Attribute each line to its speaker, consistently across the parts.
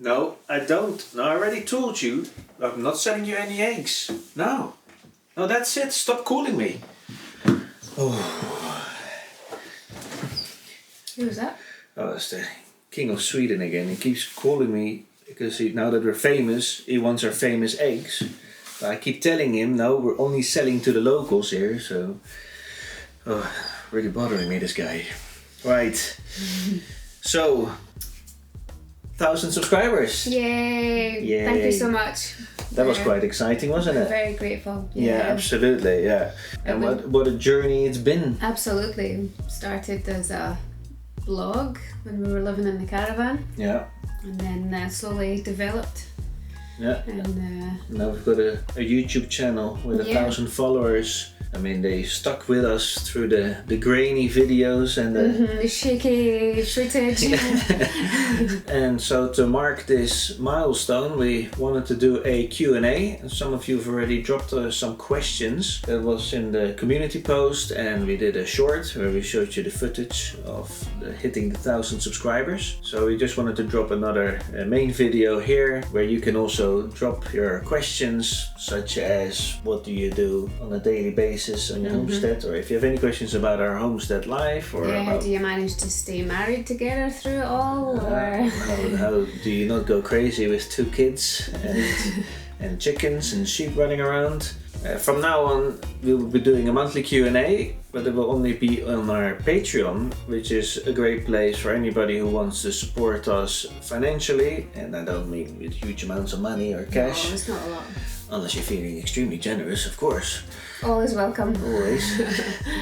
Speaker 1: No, I don't. No, I already told you. I'm not selling you any eggs. No. No, that's it. Stop calling me. Oh.
Speaker 2: Who's that?
Speaker 1: Oh, it's the king of Sweden again. He keeps calling me because now that we're famous, he wants our famous eggs. But I keep telling him, no, we're only selling to the locals here, so... Oh, really bothering me, this guy. Right. So, 1,000 subscribers.
Speaker 2: Yay.
Speaker 1: Yay.
Speaker 2: Thank you so much.
Speaker 1: That was quite exciting, wasn't it?
Speaker 2: Very grateful.
Speaker 1: Yeah, absolutely, yeah. And what a journey it's been.
Speaker 2: Absolutely. Started as a blog when we were living in the caravan.
Speaker 1: Yeah.
Speaker 2: And then slowly developed.
Speaker 1: Yeah.
Speaker 2: And
Speaker 1: now we've got a YouTube channel with 1,000 followers. I mean, they stuck with us through the grainy videos and
Speaker 2: the shaky footage.
Speaker 1: And so to mark this milestone, we wanted to do a Q&A. And some of you have already dropped some questions. That was in the community post, and we did a short where we showed you the footage of hitting the 1,000 subscribers. So we just wanted to drop another main video here where you can also drop your questions, such as what do you do on a daily basis on your homestead, or if you have any questions about our homestead life, or
Speaker 2: how do you manage to stay married together through it all, or
Speaker 1: how do you not go crazy with 2 kids and chickens and sheep running around. From now on we will be doing a monthly Q&A, but it will only be on our Patreon, which is a great place for anybody who wants to support us financially, and I don't mean with huge amounts of money or cash.
Speaker 2: No, it's not a lot.
Speaker 1: Unless you're feeling extremely generous, of course.
Speaker 2: Always welcome.
Speaker 1: Always.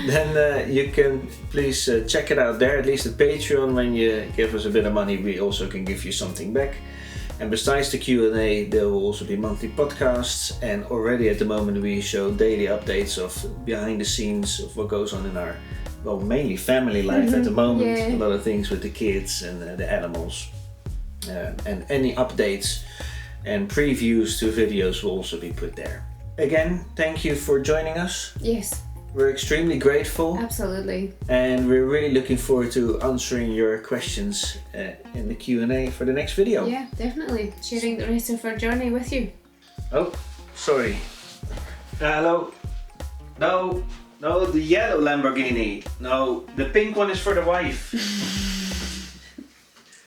Speaker 1: Then you can please check it out there, at least at Patreon. When you give us a bit of money, we also can give you something back. And besides the Q&A, there will also be monthly podcasts, and already at the moment we show daily updates of behind the scenes of what goes on in our, well, mainly family life at the moment. A lot of things with the kids and the animals. And any updates and previews to videos will also be put there. Again, thank you for joining us.
Speaker 2: Yes.
Speaker 1: We're extremely grateful.
Speaker 2: Absolutely.
Speaker 1: And we're really looking forward to answering your questions in the Q&A for the next video.
Speaker 2: Yeah, definitely. Sharing the rest of our journey with you.
Speaker 1: Oh, sorry. Hello. No, the yellow Lamborghini. No, the pink one is for the wife.